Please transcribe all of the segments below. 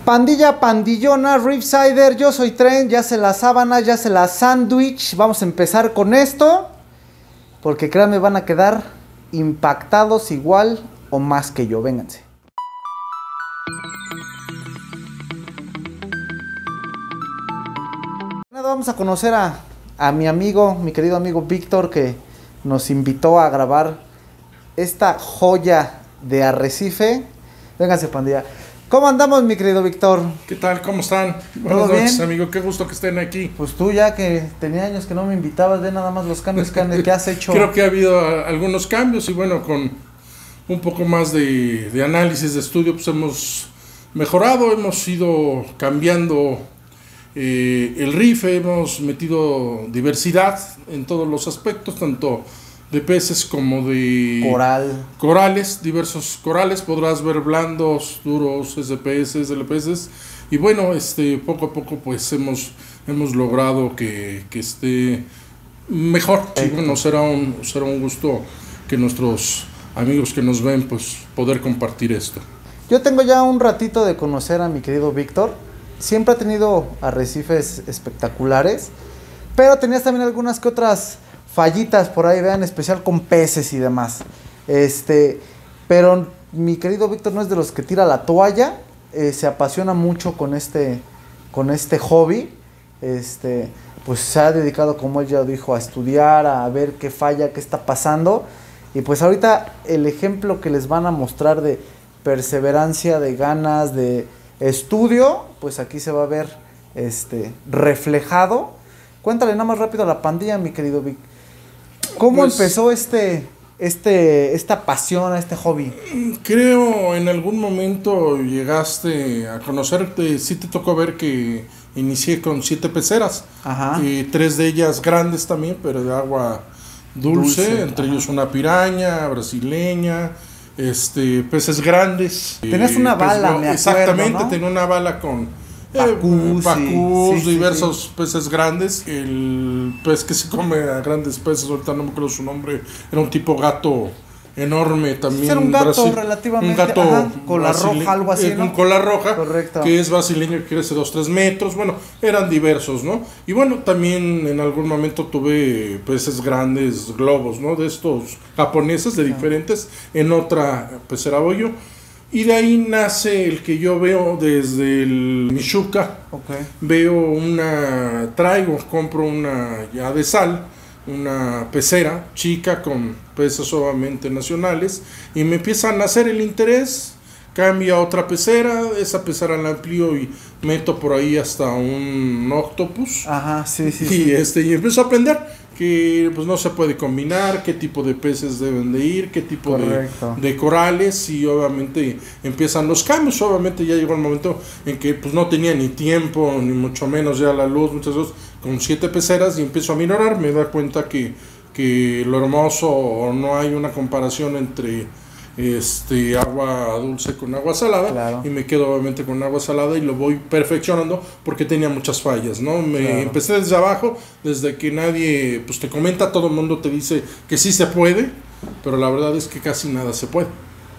Pandilla, pandillona, Ripsider, yo soy Tren, ya se la sábana, ya se la sándwich. Vamos a empezar con esto, porque créanme, van a quedar impactados igual o más que yo. Vénganse. Nada, vamos a conocer a mi amigo, mi querido amigo Víctor, que nos invitó a grabar esta joya de arrecife. Vénganse, pandilla. ¿Cómo andamos, mi querido Víctor? ¿Qué tal? ¿Cómo están? Buenas noches, amigo. Qué gusto que estén aquí. Pues tú ya que tenía años que no me invitabas, ve nada más los cambios que has hecho. Creo que ha habido algunos cambios y bueno, con un poco más de análisis, de estudio, pues hemos mejorado, hemos ido cambiando el riff, hemos metido diversidad en todos los aspectos, tanto de peces como de corales, diversos corales. Podrás ver blandos, duros, SPS, LPS, y bueno, poco a poco pues hemos logrado que esté mejor. Y bueno, será un gusto que nuestros amigos que nos ven pues poder compartir esto. Yo tengo ya un ratito de conocer a mi querido Víctor. Siempre ha tenido arrecifes espectaculares, pero tenías también algunas que otras fallitas por ahí, vean, especial con peces y demás. Pero mi querido Víctor no es de los que tira la toalla, se apasiona mucho con este hobby. Pues se ha dedicado, como él ya dijo, a estudiar, a ver qué falla, qué está pasando. Y pues ahorita el ejemplo que les van a mostrar de perseverancia, de ganas, de estudio, pues aquí se va a ver reflejado. Cuéntale nada más rápido a la pandilla, mi querido Vic. ¿Cómo empezó esta pasión, a este hobby? Creo en algún momento llegaste a conocerte, sí te tocó ver que inicié con 7 peceras. Ajá. Y 3 de ellas grandes también, pero de agua dulce, entre ellos una piraña brasileña, peces grandes. Tenías una bala, me acuerdo, exactamente, ¿no? Tenía una bala con pacús, diversos peces grandes. El pez que se come a grandes peces, ahorita no me acuerdo su nombre, era un tipo gato enorme también. Era un gato relativamente, un gato cola roja, algo así, ¿no? Un cola roja, correcto, que es brasileño, que crece 2-3 metros. Bueno, eran diversos, ¿no? Y bueno, también en algún momento tuve peces grandes, globos, ¿no? De estos japoneses, de diferentes, en otra pecera bollo. Y de ahí nace el que yo veo desde el Michuca. Okay. Compro una ya de sal, una pecera chica con peces obviamente nacionales, y me empieza a nacer el interés. Cambia a otra pecera, esa pecera la amplío y meto por ahí hasta un octopus. Ajá, sí. Y empiezo a aprender que pues no se puede combinar, qué tipo de peces deben de ir, qué tipo de corales, y obviamente empiezan los cambios. Obviamente ya llegó el momento en que pues no tenía ni tiempo, ni mucho menos ya la luz, muchas veces con 7 peceras, y empiezo a minorar. Me da cuenta que lo hermoso, no hay una comparación entre agua dulce con agua salada. Claro. Y me quedo obviamente con agua salada y lo voy perfeccionando porque tenía muchas fallas, ¿no? Empecé desde abajo, desde que nadie pues te comenta, todo el mundo te dice que sí se puede, pero la verdad es que casi nada se puede.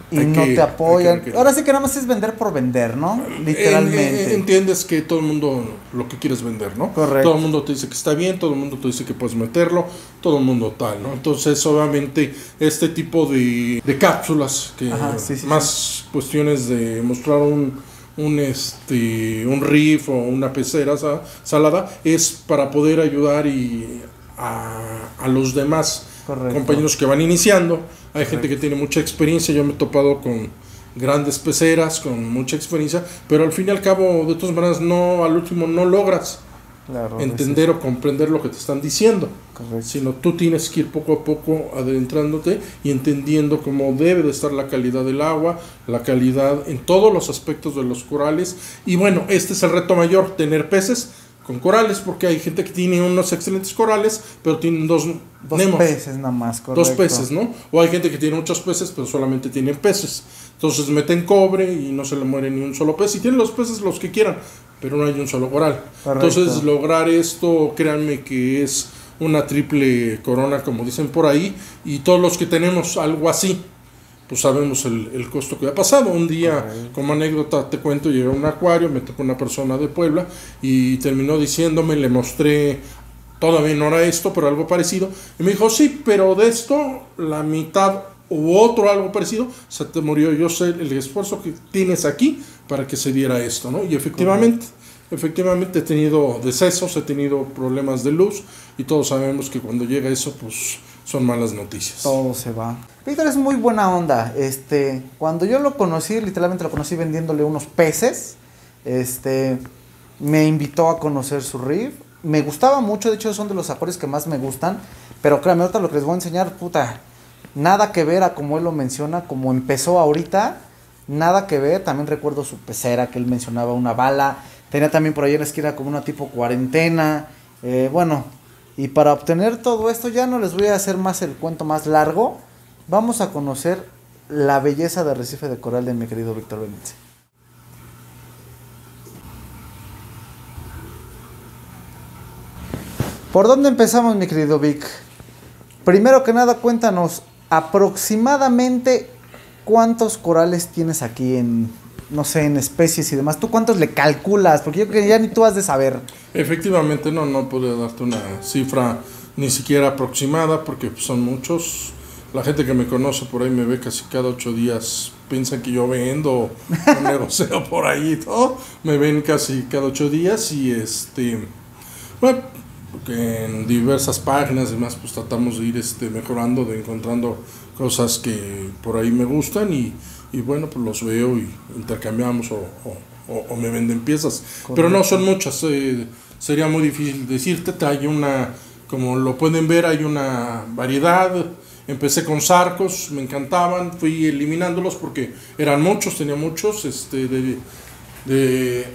Y no te apoyan. Ahora sí que nada más es vender por vender, ¿no? Literalmente. Entiendes que todo el mundo lo que quiere es vender, ¿no? Correcto. Todo el mundo te dice que está bien, todo el mundo te dice que puedes meterlo, todo el mundo tal, ¿no? Entonces, obviamente, este tipo de cápsulas, que más cuestiones de mostrar un riff o una pecera salada, es para poder ayudar a los demás compañeros que van iniciando. Hay gente que tiene mucha experiencia. Yo me he topado con grandes peceras con mucha experiencia, pero al fin y al cabo, de todas maneras, al último no logras entender o comprender lo que te están diciendo. Correcto. Sino tú tienes que ir poco a poco adentrándote y entendiendo cómo debe de estar la calidad del agua, la calidad en todos los aspectos de los corales. Y bueno, este es el reto mayor, tener peces con corales, porque hay gente que tiene unos excelentes corales, pero tienen dos peces nada más, correcto. 2 peces, ¿no? O hay gente que tiene muchos peces, pero solamente tienen peces. Entonces meten cobre y no se le muere ni un solo pez. Y tienen los peces los que quieran, pero no hay un solo coral. Correcto. Entonces lograr esto, créanme que es una triple corona, como dicen por ahí. Y todos los que tenemos algo así, pues sabemos el costo que ha pasado. Un día, como anécdota te cuento, llegué a un acuario, me tocó una persona de Puebla y terminó diciéndome, le mostré, todavía no era esto, pero algo parecido, y me dijo, sí, pero de esto la mitad u otro algo parecido se te murió. Yo sé el esfuerzo que tienes aquí para que se diera esto, ¿no? Y efectivamente he tenido decesos, he tenido problemas de luz, y todos sabemos que cuando llega eso, pues son malas noticias. Todo se va. Víctor es muy buena onda. Cuando yo lo conocí, literalmente lo conocí vendiéndole unos peces. Me invitó a conocer su riff. Me gustaba mucho, de hecho son de los acuarios que más me gustan. Pero créanme, ahorita lo que les voy a enseñar, puta, nada que ver a como él lo menciona, como empezó ahorita, nada que ver. También recuerdo su pecera que él mencionaba, una bala. Tenía también por ahí en la esquina como una tipo cuarentena. Bueno, y para obtener todo esto, ya no les voy a hacer más el cuento más largo. Vamos a conocer la belleza de arrecife de coral de mi querido Víctor Benítez. ¿Por dónde empezamos, mi querido Vic? Primero que nada, cuéntanos aproximadamente cuántos corales tienes aquí en, no sé, en especies y demás. ¿Tú cuántos le calculas? Porque yo creo que ya ni tú has de saber. Efectivamente, no podría darte una cifra ni siquiera aproximada, porque son muchos. La gente que me conoce por ahí me ve casi cada 8 días, piensan que yo vendo o negocio por ahí y todo. Me ven casi cada 8 días y bueno, en diversas páginas y demás, pues tratamos de ir mejorando, de encontrando cosas que por ahí me gustan y bueno, pues los veo y intercambiamos o me venden piezas. Correcto. Pero no son muchas, sería muy difícil decirte. Hay una, como lo pueden ver, hay una variedad. Empecé con sarcos, me encantaban, fui eliminándolos porque eran muchos, tenía muchos de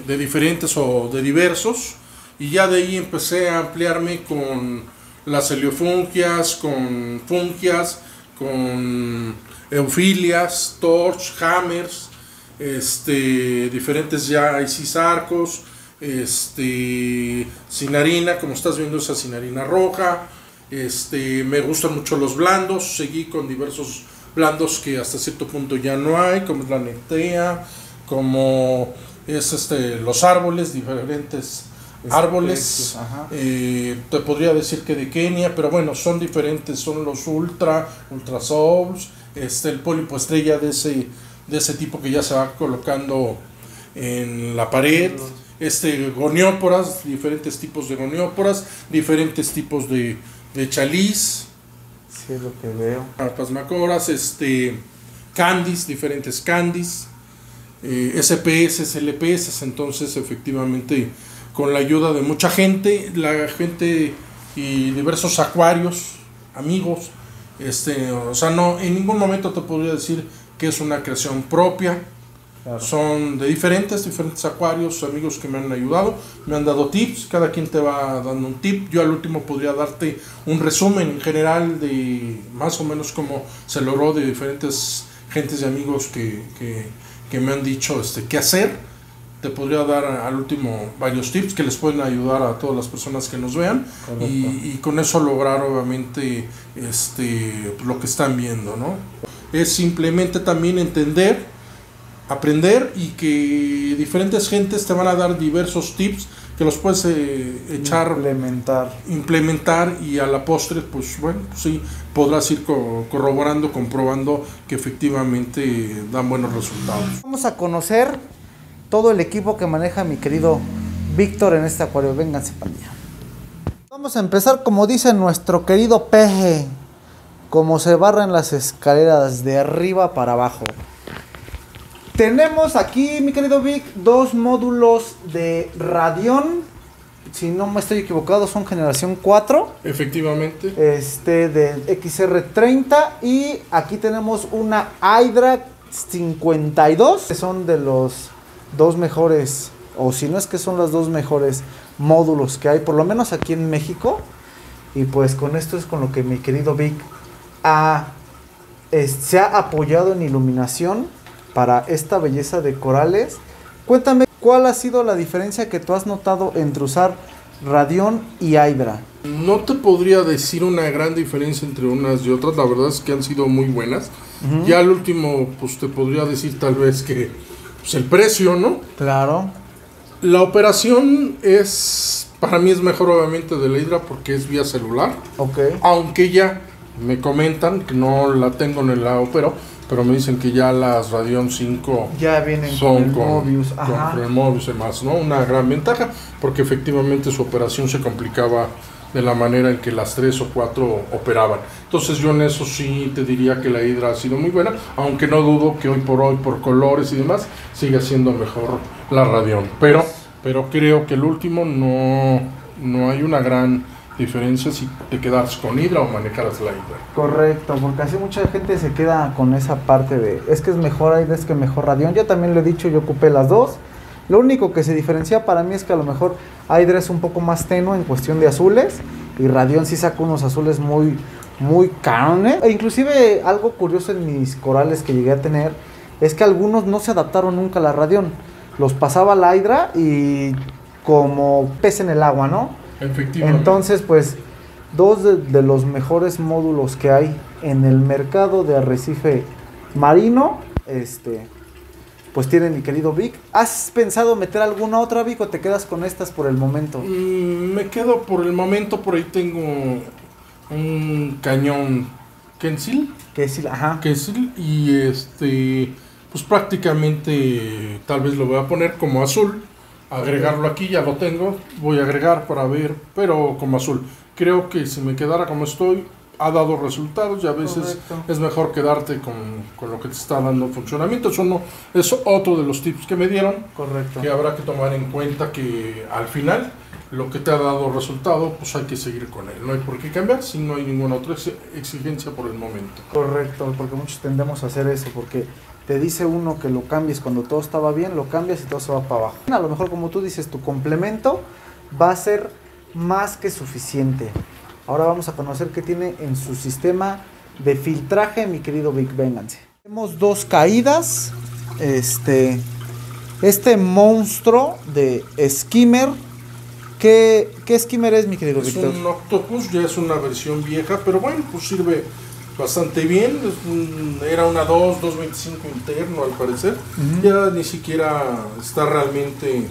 diferentes o de diversos, y ya de ahí empecé a ampliarme con las heliofungias, con fungias, con eufilias, torch, hammers, diferentes ya hay sarcos, cinarina, como estás viendo esa cinarina roja. Me gustan mucho los blandos, seguí con diversos blandos que hasta cierto punto ya no hay, como es la nectea, como es los árboles, diferentes árboles. Te podría decir que de Kenia, pero bueno, son diferentes, son los ultra souls, el pólipo estrella de ese tipo que ya se va colocando en la pared, gonióporas, diferentes tipos de gonióporas, diferentes tipos de chaliz. Sí, es lo que veo. Pasmacoras, candies, diferentes candies, SPS, LPS. Entonces, efectivamente, con la ayuda de mucha gente, la gente y diversos acuarios, amigos, o sea, no, en ningún momento te podría decir que es una creación propia. Claro. Son de diferentes acuarios, amigos que me han ayudado, me han dado tips, cada quien te va dando un tip. Yo al último podría darte un resumen en general de más o menos cómo se logró, de diferentes gentes y amigos que me han dicho qué hacer. Te podría dar al último varios tips que les pueden ayudar a todas las personas que nos vean, y con eso lograr obviamente lo que están viendo, ¿no? Es simplemente también entender, aprender, y que diferentes gentes te van a dar diversos tips que los puedes implementar, y a la postre, pues bueno, sí, podrás ir corroborando, comprobando que efectivamente dan buenos resultados. Vamos a conocer todo el equipo que maneja mi querido Víctor en este acuario. Vénganse para allá. Vamos a empezar como dice nuestro querido peje, como se barran las escaleras de arriba para abajo. Tenemos aquí, mi querido Vic, 2 módulos de Radion. Si no me estoy equivocado, son generación 4. Efectivamente. De XR30. Y aquí tenemos una Hydra 52, que son de los 2 mejores, o si no es que son los 2 mejores módulos que hay, por lo menos aquí en México. Y pues con esto es con lo que mi querido Vic se ha apoyado en iluminación para esta belleza de corales. Cuéntame, ¿cuál ha sido la diferencia que tú has notado entre usar Radion y Hydra? No te podría decir una gran diferencia entre unas y otras, la verdad es que han sido muy buenas. Ya al último, pues te podría decir tal vez que pues, el precio, ¿no? Claro. La operación para mí es mejor obviamente de la Hydra porque es vía celular. Ok. Aunque ya me comentan que no la tengo en la opero, pero me dicen que ya las Radeon 5 ya vienen son con el Mobius. con el Mobius y más, ¿no? Una gran ventaja porque efectivamente su operación se complicaba de la manera en que las 3 o 4 operaban. Entonces yo en eso sí te diría que la Hydra ha sido muy buena, aunque no dudo que hoy, por colores y demás, siga siendo mejor la Radeon. Pero creo que el último no hay una gran diferencia si te quedas con Hydra o manejaras la Hydra. Correcto, porque así mucha gente se queda con esa parte de, es que es mejor Hydra, es que mejor Radeon. Yo también lo he dicho, yo ocupé las dos. Lo único que se diferencia para mí es que a lo mejor Hydra es un poco más tenue en cuestión de azules y Radeon sí saca unos azules muy carones. E inclusive algo curioso en mis corales que llegué a tener es que algunos no se adaptaron nunca a la Radeon. Los pasaba la Hydra y como pez en el agua, ¿no? Efectivamente. Entonces, pues, dos de los mejores módulos que hay en el mercado de arrecife marino, pues tiene mi querido Vic. ¿Has pensado meter alguna otra, Vic, o te quedas con estas por el momento? Me quedo por el momento, por ahí tengo un cañón Kensil. Kensil y pues prácticamente tal vez lo voy a poner como azul. Agregarlo aquí, ya lo tengo. Voy a agregar para ver, pero como azul. Creo que si me quedara como estoy, ha dado resultados y a veces es mejor quedarte con lo que te está dando funcionamiento. Eso es otro de los tips que me dieron. Correcto. Que habrá que tomar en cuenta que al final lo que te ha dado resultado, pues hay que seguir con él. No hay por qué cambiar si no hay ninguna otra exigencia por el momento. Correcto, porque muchos tendemos a hacer eso, porque te dice uno que lo cambies cuando todo estaba bien, lo cambias y todo se va para abajo. A lo mejor, como tú dices, tu complemento va a ser más que suficiente. Ahora vamos a conocer qué tiene en su sistema de filtraje, mi querido Vic. Vénganse. Tenemos dos caídas. Este monstruo de skimmer. ¿Qué skimmer es, mi querido Víctor? Es un Octopus, ya es una versión vieja, pero bueno, pues sirve bastante bien. Era una 225 interno al parecer. Ya ni siquiera está realmente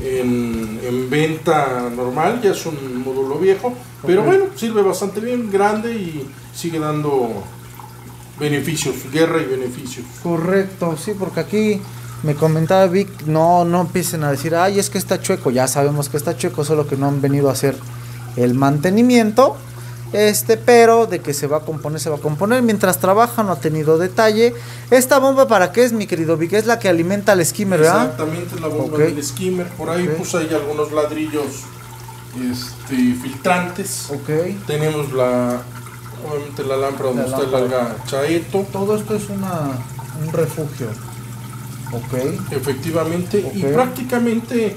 en venta normal, ya es un módulo viejo, pero bueno, sirve bastante bien, grande y sigue dando beneficios, guerra y beneficios. Correcto, sí, porque aquí me comentaba Vic, no empiecen a decir, ay, es que está chueco. Ya sabemos que está chueco, solo que no han venido a hacer el mantenimiento. Pero de que se va a componer. Mientras trabaja, no ha tenido detalle. ¿Esta bomba para qué es, mi querido Vic? Es la que alimenta al skimmer, ¿verdad? Exactamente, es la bomba del skimmer. Por ahí puse ahí algunos ladrillos filtrantes. Tenemos obviamente la lámpara donde está el alga chaeto. Todo esto es un refugio. Efectivamente. Y prácticamente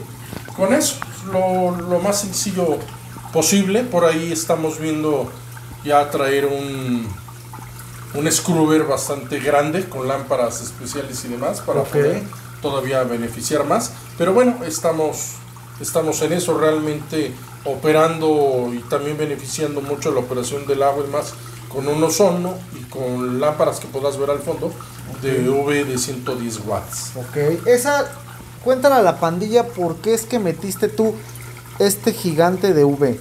con eso, lo más sencillo posible. Por ahí estamos viendo ya traer un scrubber bastante grande con lámparas especiales y demás para poder todavía beneficiar más, pero bueno, estamos en eso, realmente operando y también beneficiando mucho la operación del agua y más con un ozono y con lámparas que podrás ver al fondo de UV de 110 watts. Cuéntale a la pandilla por qué es que metiste tú este gigante de UV.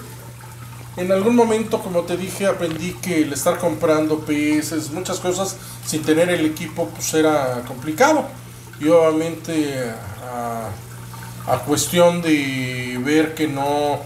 En algún momento, como te dije, aprendí que el estar comprando PS, muchas cosas sin tener el equipo, pues era complicado. Y obviamente a cuestión de ver que no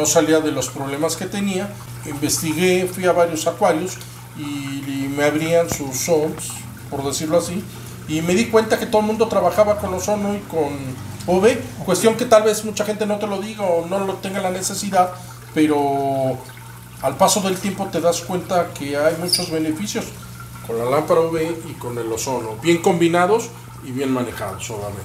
salía de los problemas que tenía, investigué, fui a varios acuarios y me abrían sus zones, por decirlo así, y me di cuenta que todo el mundo trabajaba con ozono y con UV, cuestión que tal vez mucha gente no te lo diga o no lo tenga la necesidad, pero al paso del tiempo te das cuenta que hay muchos beneficios con la lámpara UV y con el ozono, bien combinados y bien manejados, obviamente.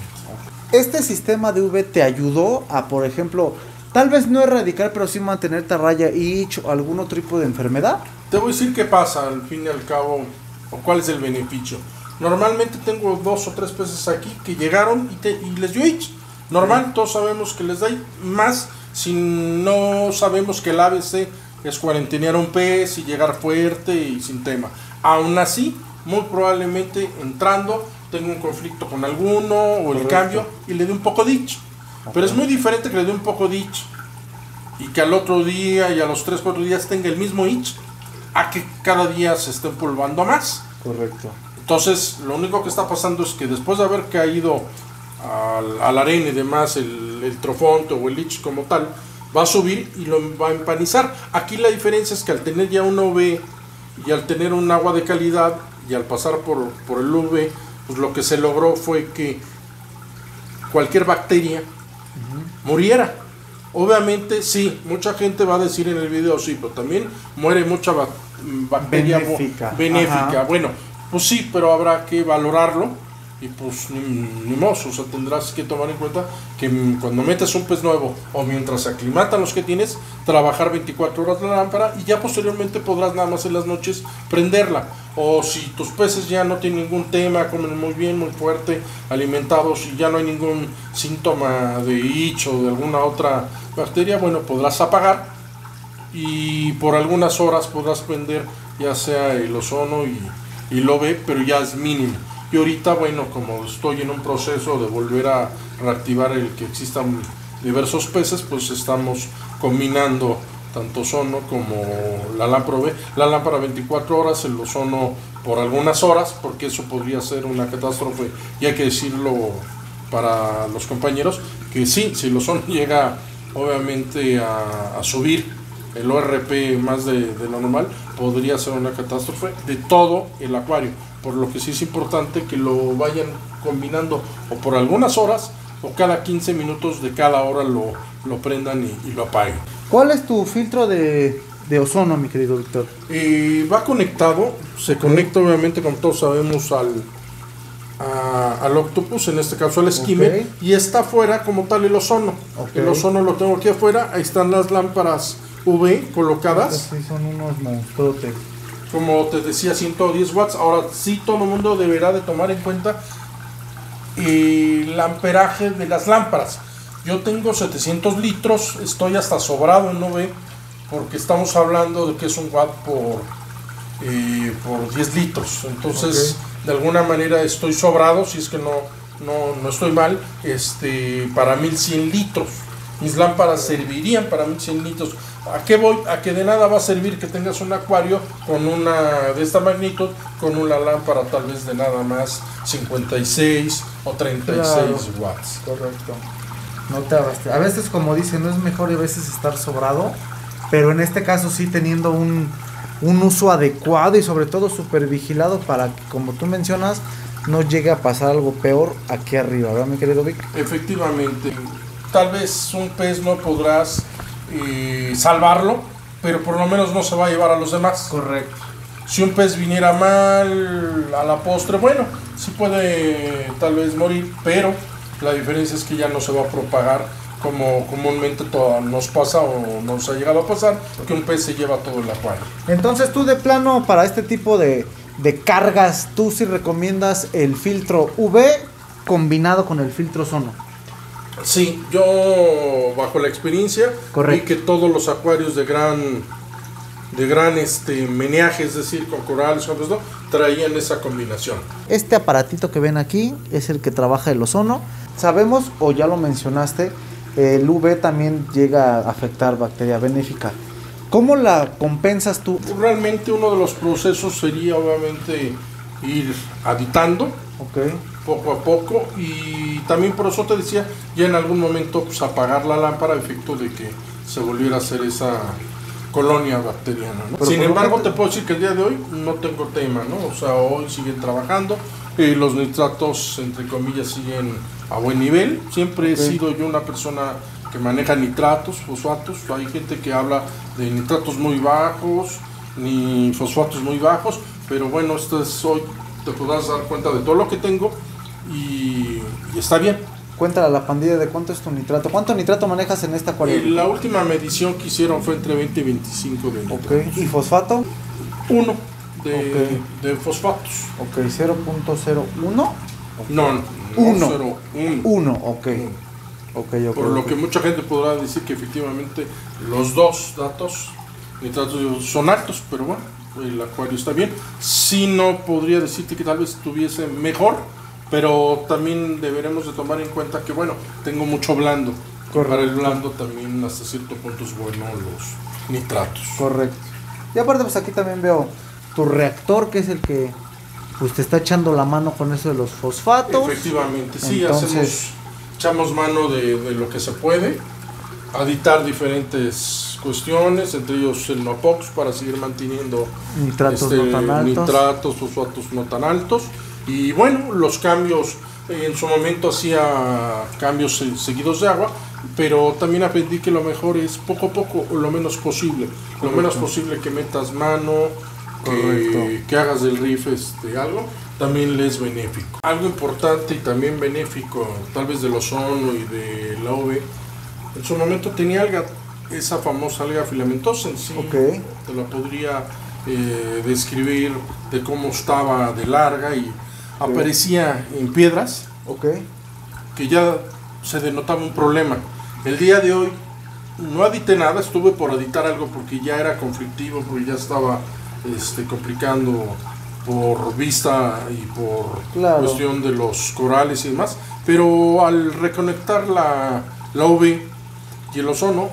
¿Este sistema de UV te ayudó a, por ejemplo, tal vez no erradicar, pero sí mantenerte a raya itch o algún otro tipo de enfermedad? Te voy a decir qué pasa al fin y al cabo, o cuál es el beneficio. Normalmente tengo 2 o 3 peces aquí que llegaron y les dio itch. Normal, todos sabemos que les da más si no sabemos que el ABC es cuarentenear un pez y llegar fuerte y sin tema. Aún así, muy probablemente entrando tenga un conflicto con alguno o el cambio y le dé un poco dicho. Pero es muy diferente que le dé un poco dicho y que al otro día y a los 3-4 días tenga el mismo itch a que cada día se esté empolvando más. Correcto. Entonces, lo único que está pasando es que después de haber caído al arena y demás, el trofonte o el itch como tal, va a subir y lo va a empanizar. Aquí la diferencia es que al tener ya un UV y al tener un agua de calidad y al pasar por el UV, pues lo que se logró fue que cualquier bacteria muriera. Obviamente sí, mucha gente va a decir en el video sí, pero también muere mucha bacteria benéfica. Bueno, pues sí, pero habrá que valorarlo y pues ni modo, o sea, tendrás que tomar en cuenta que cuando metes un pez nuevo o mientras se aclimatan los que tienes, trabajar 24 horas la lámpara y ya posteriormente podrás nada más en las noches prenderla. O si tus peces ya no tienen ningún tema, comen muy bien, muy fuerte, alimentados y ya no hay ningún síntoma de itch o de alguna otra bacteria, bueno, podrás apagar y por algunas horas podrás prender ya sea el ozono y el UV, pero ya es mínimo. Y ahorita, bueno, como estoy en un proceso de volver a reactivar el que existan diversos peces, pues estamos combinando tanto ozono como la lámpara UV, la lámpara 24 horas, el ozono por algunas horas, porque eso podría ser una catástrofe, y hay que decirlo para los compañeros, que sí, si el ozono llega obviamente a subir el ORP más de lo normal, podría ser una catástrofe de todo el acuario, por lo que sí es importante que lo vayan combinando o por algunas horas o cada 15 minutos de cada hora lo prendan y lo apaguen. ¿Cuál es tu filtro de ozono, mi querido Víctor? Va conectado, se conecta obviamente, como todos sabemos, al octopus, en este caso al skimmer, y está afuera como tal el ozono. El ozono lo tengo aquí afuera, ahí están las lámparas UV colocadas. Sí, son unos monstruotes. Como te decía, 110 watts. Ahora sí, todo el mundo deberá de tomar en cuenta el amperaje de las lámparas. Yo tengo 700 litros, estoy hasta sobrado en UV, porque estamos hablando de que es un watt por 10 litros. Entonces, de alguna manera estoy sobrado, si es que no estoy mal, para 1100 litros. Mis lámparas servirían para 1100 litros. ¿A qué voy? A que de nada va a servir que tengas un acuario con una de esta magnitud, con una lámpara tal vez de nada más 56 o 36 watts. Correcto. No te abaste. A veces, como dicen, no es mejor y a veces estar sobrado, pero en este caso sí teniendo un uso adecuado y sobre todo súper vigilado para que, como tú mencionas, no llegue a pasar algo peor aquí arriba, ¿verdad, mi querido Vic? Efectivamente. Tal vez un pez no podrás salvarlo, pero por lo menos no se va a llevar a los demás. Correcto. Si un pez viniera mal a la postre, bueno, sí puede tal vez morir, pero la diferencia es que ya no se va a propagar como comúnmente nos pasa o nos ha llegado a pasar, que un pez se lleva todo el acuario. Entonces tú de plano para este tipo de cargas, tú sí recomiendas el filtro UV combinado con el filtro ozono. Sí, yo bajo la experiencia vi que todos los acuarios de gran meneaje, es decir, con corales, con esto, traían esa combinación. Este aparatito que ven aquí es el que trabaja el ozono. Sabemos, o ya lo mencionaste, el UV también llega a afectar bacteria benéfica. ¿Cómo la compensas tú? Realmente uno de los procesos sería obviamente ir aditando poco a poco, y también por eso te decía, ya en algún momento pues apagar la lámpara a efecto de que se volviera a hacer esa colonia bacteriana, ¿no? Sin embargo, te puedo decir que el día de hoy no tengo tema, ¿no? O sea, hoy siguen trabajando, los nitratos, entre comillas, siguen a buen nivel. Siempre he sido yo una persona que maneja nitratos, fosfatos. Hay gente que habla de nitratos muy bajos, ni fosfatos muy bajos, pero bueno, esto es hoy, te podrás dar cuenta de todo lo que tengo y está bien. Cuéntale a la pandilla de cuánto es tu nitrato. ¿Cuánto nitrato manejas en esta acuario? La última medición que hicieron fue entre 20 y 25 de nitratos. ¿Y fosfato? 1 de fosfatos. 0.01. No, 1. 1, Por lo que mucha gente podrá decir que efectivamente los dos datos nitratos son altos, pero bueno, el acuario está bien. Sí, no podría decirte que tal vez estuviese mejor, pero también deberemos de tomar en cuenta que bueno, tengo mucho blando. Correcto. Para el blando también hasta cierto punto es bueno los nitratos. Correcto. Y aparte pues aquí también veo tu reactor, que es el que pues te está echando la mano con eso de los fosfatos. Efectivamente, sí. Entonces, echamos mano de lo que se puede, aditar diferentes cuestiones, entre ellos el NOPOX para seguir manteniendo nitratos no tan altos, nitratos, fosfatos no tan altos. Y bueno, los cambios, en su momento hacía cambios seguidos de agua, pero también aprendí que lo mejor es poco a poco, o lo menos posible. Correcto. Lo menos posible que metas mano, que hagas del riff algo, también le es benéfico. Algo importante y también benéfico, tal vez del ozono y de la UV, en su momento tenía alga, esa famosa alga filamentosa en sí. Okay. Te la podría describir de cómo estaba de larga y aparecía en piedras, que ya se denotaba un problema. El día de hoy no edité nada, estuve por editar algo porque ya era conflictivo, porque ya estaba complicando por vista y por cuestión de los corales y demás, pero al reconectar la UV y el ozono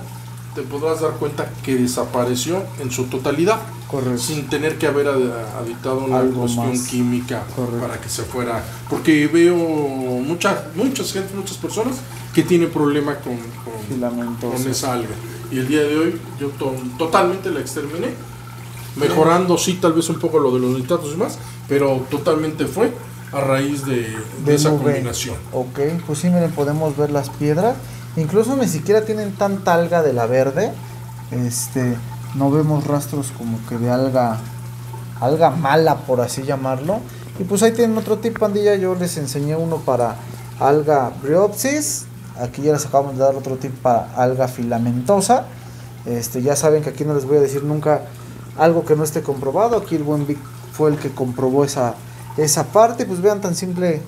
te podrás dar cuenta que desapareció en su totalidad. Correcto. Sin tener que haber aditado una cuestión química. Correcto. Para que se fuera, porque veo muchas personas que tienen problema con esa alga, y el día de hoy yo totalmente la exterminé, mejorando sí tal vez un poco lo de los nitratos y más, pero totalmente fue a raíz de esa combinación. Ok, pues sí, miren, podemos ver las piedras, incluso ni siquiera tienen tanta alga de la verde, no vemos rastros como que de alga mala, por así llamarlo. Y pues ahí tienen otro tip, pandilla. Yo les enseñé uno para alga bryopsis. Aquí ya les acabamos de dar otro tip para alga filamentosa. Ya saben que aquí no les voy a decir nunca algo que no esté comprobado. Aquí el buen Vic fue el que comprobó esa parte. Pues vean tan simple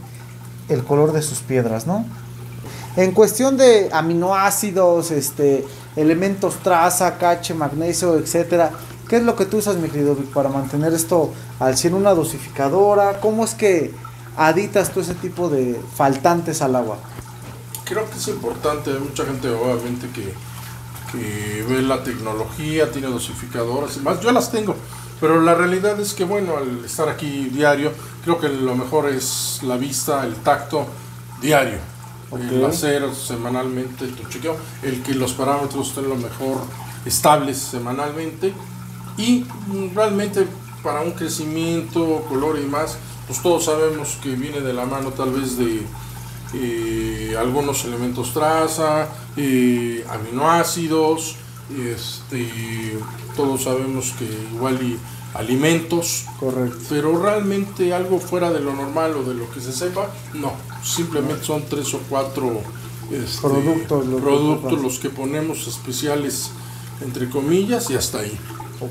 el color de sus piedras, ¿no? En cuestión de aminoácidos, elementos traza, cache, magnesio, etcétera, ¿qué es lo que tú usas, mi querido Vic, para mantener esto al 100? ¿Una dosificadora? ¿Cómo es que aditas tú ese tipo de faltantes al agua? Creo que es importante. Hay mucha gente obviamente que ve la tecnología, tiene dosificadoras y más. Yo las tengo, pero la realidad es que bueno, al estar aquí diario, creo que lo mejor es la vista, el tacto diario. El hacer semanalmente tu chequeo, el que los parámetros estén lo mejor estables semanalmente, y realmente para un crecimiento, color y más, pues todos sabemos que viene de la mano tal vez de algunos elementos traza, aminoácidos, todos sabemos que igual y alimentos. Correcto. Pero realmente algo fuera de lo normal o de lo que se sepa, no. Simplemente son 3 o 4 productos los que ponemos especiales, entre comillas, y hasta ahí.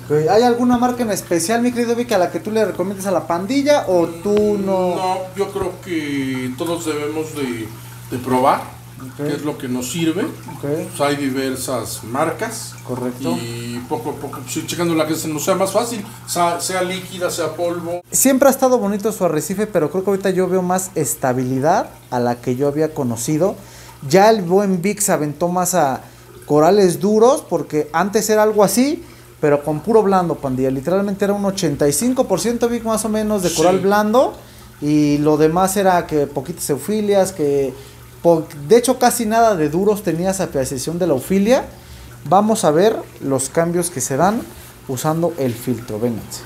Okay. ¿Hay alguna marca en especial, mi querido Vic, a la que tú le recomiendes a la pandilla o tú no? No, yo creo que todos debemos de probar qué es lo que nos sirve. Pues hay diversas marcas. Correcto. Y poco a poco pues, ir checando la que nos sea más fácil, sea líquida, sea polvo. Siempre ha estado bonito su arrecife, pero creo que ahorita yo veo más estabilidad a la que yo había conocido. Ya el buen Vic se aventó más a corales duros, porque antes era algo así, pero con puro blando, pandilla. Literalmente era un 85% Vic más o menos de coral blando, y lo demás era que poquitas eufilias, que de hecho casi nada de duros tenías a apreciación de la eufilia. Vamos a ver los cambios que se dan usando el filtro. Vénganse.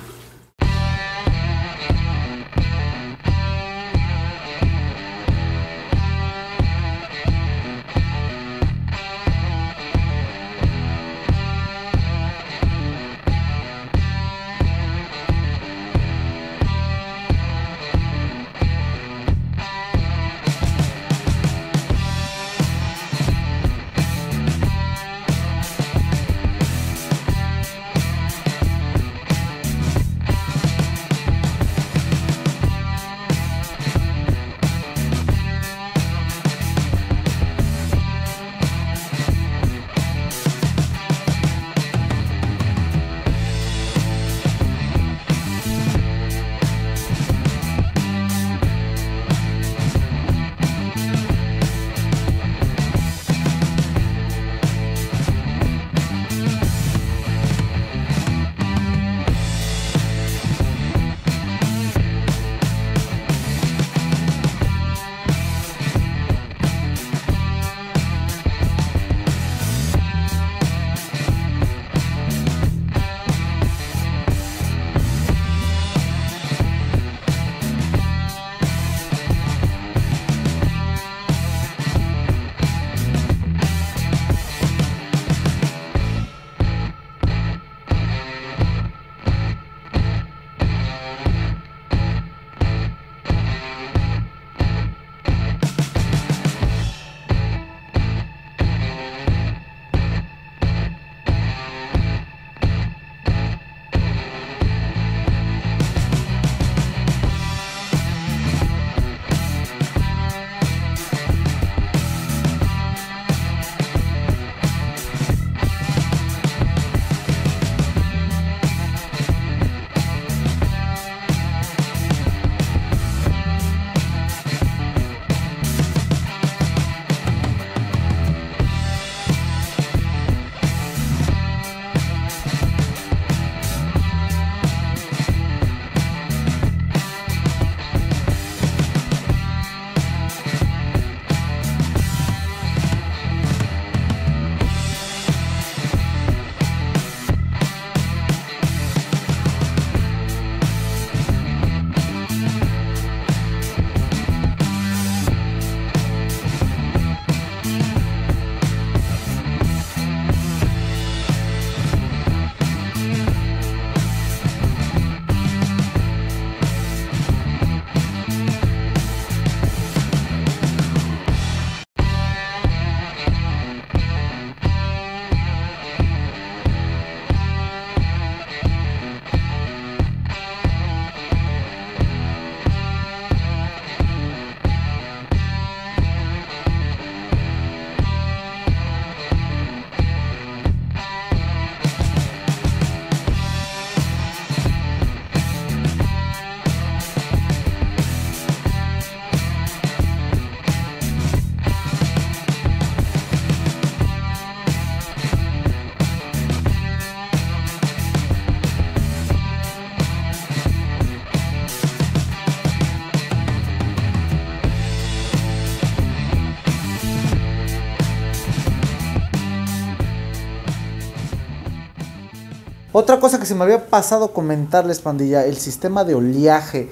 Otra cosa que se me había pasado comentarles, pandilla, el sistema de oleaje.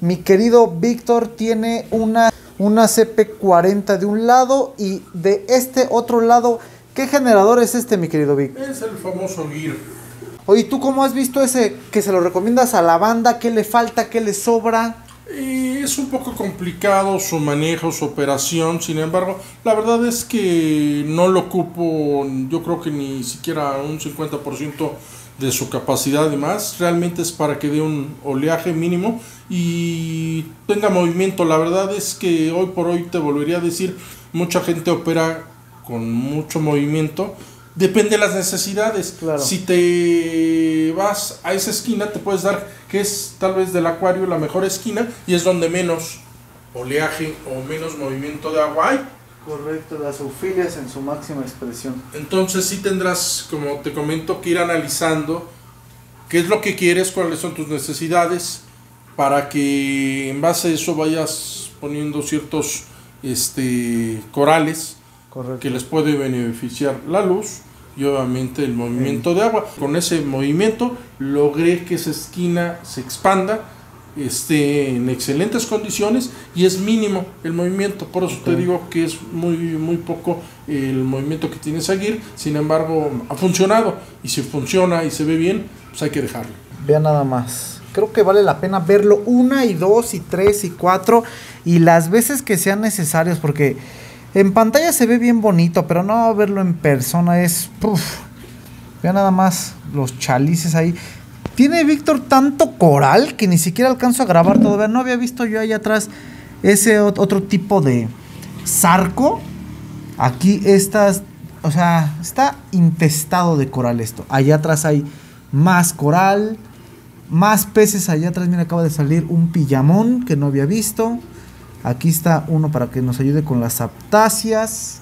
Mi querido Víctor tiene una CP40 de un lado y de este otro lado. ¿Qué generador es este, mi querido Vic? Es el famoso Gear. Oye, ¿tú cómo has visto ese que se lo recomiendas a la banda? ¿Qué le falta? ¿Qué le sobra? Es un poco complicado su manejo, su operación, sin embargo, la verdad es que no lo ocupo, yo creo que ni siquiera un 50% de su capacidad y más, realmente es para que dé un oleaje mínimo y tenga movimiento. La verdad es que hoy por hoy te volvería a decir, mucha gente opera con mucho movimiento. Depende de las necesidades. Claro. Si te vas a esa esquina, te puedes dar que es tal vez del acuario la mejor esquina y es donde menos oleaje o menos movimiento de agua hay. Correcto, las eufilias en su máxima expresión. Entonces sí tendrás, como te comento, que ir analizando qué es lo que quieres, cuáles son tus necesidades, para que en base a eso vayas poniendo ciertos corales. Correcto. Que les puede beneficiar la luz y obviamente el movimiento de agua. Con ese movimiento logré que esa esquina se expanda, esté en excelentes condiciones y es mínimo el movimiento. Por eso te digo que es muy poco el movimiento que tiene Gear. Sin embargo, ha funcionado y si funciona y se ve bien, pues hay que dejarlo. Vean nada más. Creo que vale la pena verlo 1 y 2 y 3 y 4 y las veces que sean necesarios, porque en pantalla se ve bien bonito, pero no verlo en persona es... Vean nada más los chalices ahí. Tiene Víctor tanto coral que ni siquiera alcanzo a grabar todo. Vean, no había visto yo ahí atrás ese otro tipo de zarco. Aquí estas... O sea, está infestado de coral esto. Allá atrás hay más coral, más peces. Allá atrás, mira, acaba de salir un pillamón que no había visto. Aquí está uno para que nos ayude con las aptáceas.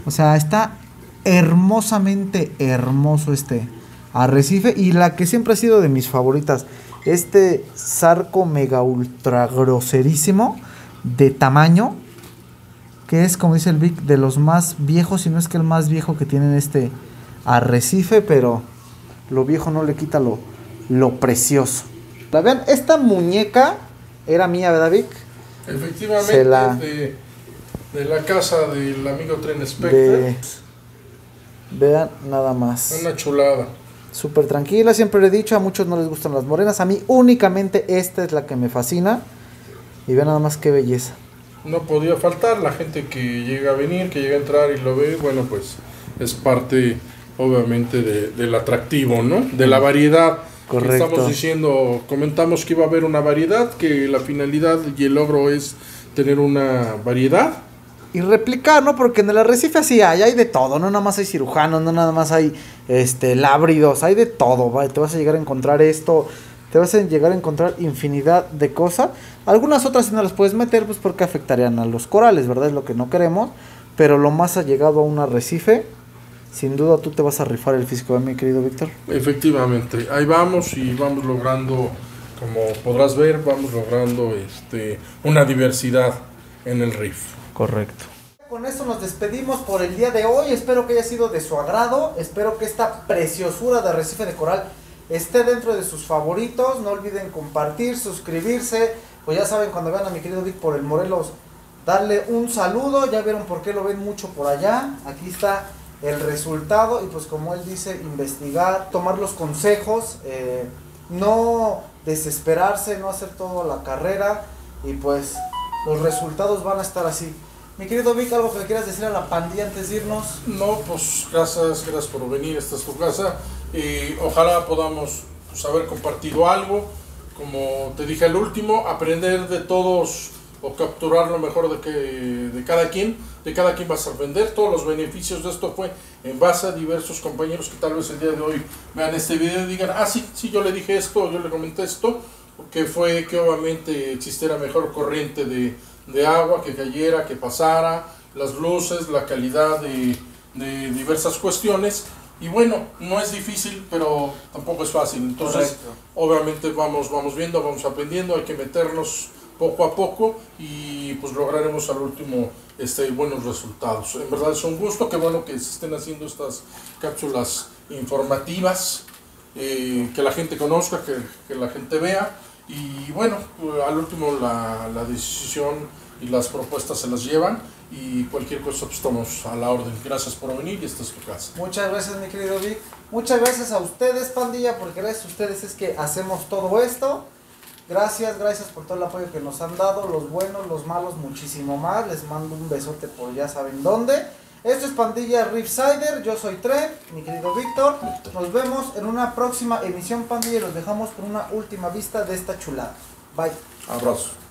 O sea, está hermosamente hermoso este arrecife. Y la que siempre ha sido de mis favoritas, este zarco mega ultra groserísimo de tamaño, que es, como dice el Vic, de los más viejos, si no es que el más viejo que tienen este arrecife. Pero lo viejo no le quita lo precioso. La vean, esta muñeca era mía, ¿verdad, Vic? Efectivamente, de la casa del amigo Tren Spectre. Vean nada más. Una chulada. Súper tranquila, siempre le he dicho, a muchos no les gustan las morenas. A mí únicamente esta es la que me fascina. Y vean nada más qué belleza. No podía faltar, la gente que llega a venir, que llega a entrar y lo ve, bueno, pues es parte obviamente del atractivo, ¿no? De la variedad. Correcto. Estamos diciendo, comentamos que iba a haber una variedad, que la finalidad y el logro es tener una variedad. Y replicar, ¿no? Porque en el arrecife así hay de todo, no nada más hay cirujanos, no nada más hay lábridos, hay de todo, ¿vale? Te vas a llegar a encontrar esto, te vas a llegar a encontrar infinidad de cosas. Algunas otras sí no las puedes meter, pues porque afectarían a los corales, ¿verdad? Es lo que no queremos, pero lo más allegado a un arrecife, sin duda tú te vas a rifar el físico, mi querido Víctor. Efectivamente, ahí vamos y vamos logrando, como podrás ver, vamos logrando una diversidad en el riff. Correcto. Con esto nos despedimos por el día de hoy. Espero que haya sido de su agrado. Espero que esta preciosura de arrecife de coral esté dentro de sus favoritos. No olviden compartir, suscribirse. Pues ya saben, cuando vean a mi querido Vic por el Morelos, darle un saludo. Ya vieron por qué lo ven mucho por allá. Aquí está el resultado y pues como él dice, investigar, tomar los consejos, no desesperarse, no hacer todo a la carrera y pues los resultados van a estar así. Mi querido Vic, ¿algo que le quieras decir a la pandilla antes de irnos? No, pues gracias por venir, esta es tu casa y ojalá podamos pues, haber compartido algo, como te dije al último, aprender de todos o capturar lo mejor de cada quien vas a aprender. Todos los beneficios de esto fue en base a diversos compañeros que tal vez el día de hoy vean este video y digan, sí, yo le dije esto, yo le comenté esto, que fue que obviamente existiera mejor corriente de agua, que cayera, que pasara, las luces, la calidad de diversas cuestiones. Y bueno, no es difícil, pero tampoco es fácil. Entonces, correcto, obviamente vamos viendo, vamos aprendiendo, hay que meternos poco a poco y pues lograremos al último buenos resultados. En verdad es un gusto, qué bueno que se estén haciendo estas cápsulas informativas que la gente conozca, que la gente vea. Y bueno, al último la decisión y las propuestas se las llevan, y cualquier cosa pues estamos a la orden. Gracias por venir y esta es tu casa. Muchas gracias, mi querido Vic. Muchas gracias a ustedes, pandilla, porque gracias a ustedes es que hacemos todo esto. Gracias por todo el apoyo que nos han dado, los buenos, los malos, muchísimo más. Les mando un besote por ya saben dónde. Esto es Pandilla Riversider, yo soy Trent, mi querido Víctor. Nos vemos en una próxima emisión, pandilla, y los dejamos con una última vista de esta chulada. Bye. Abrazo.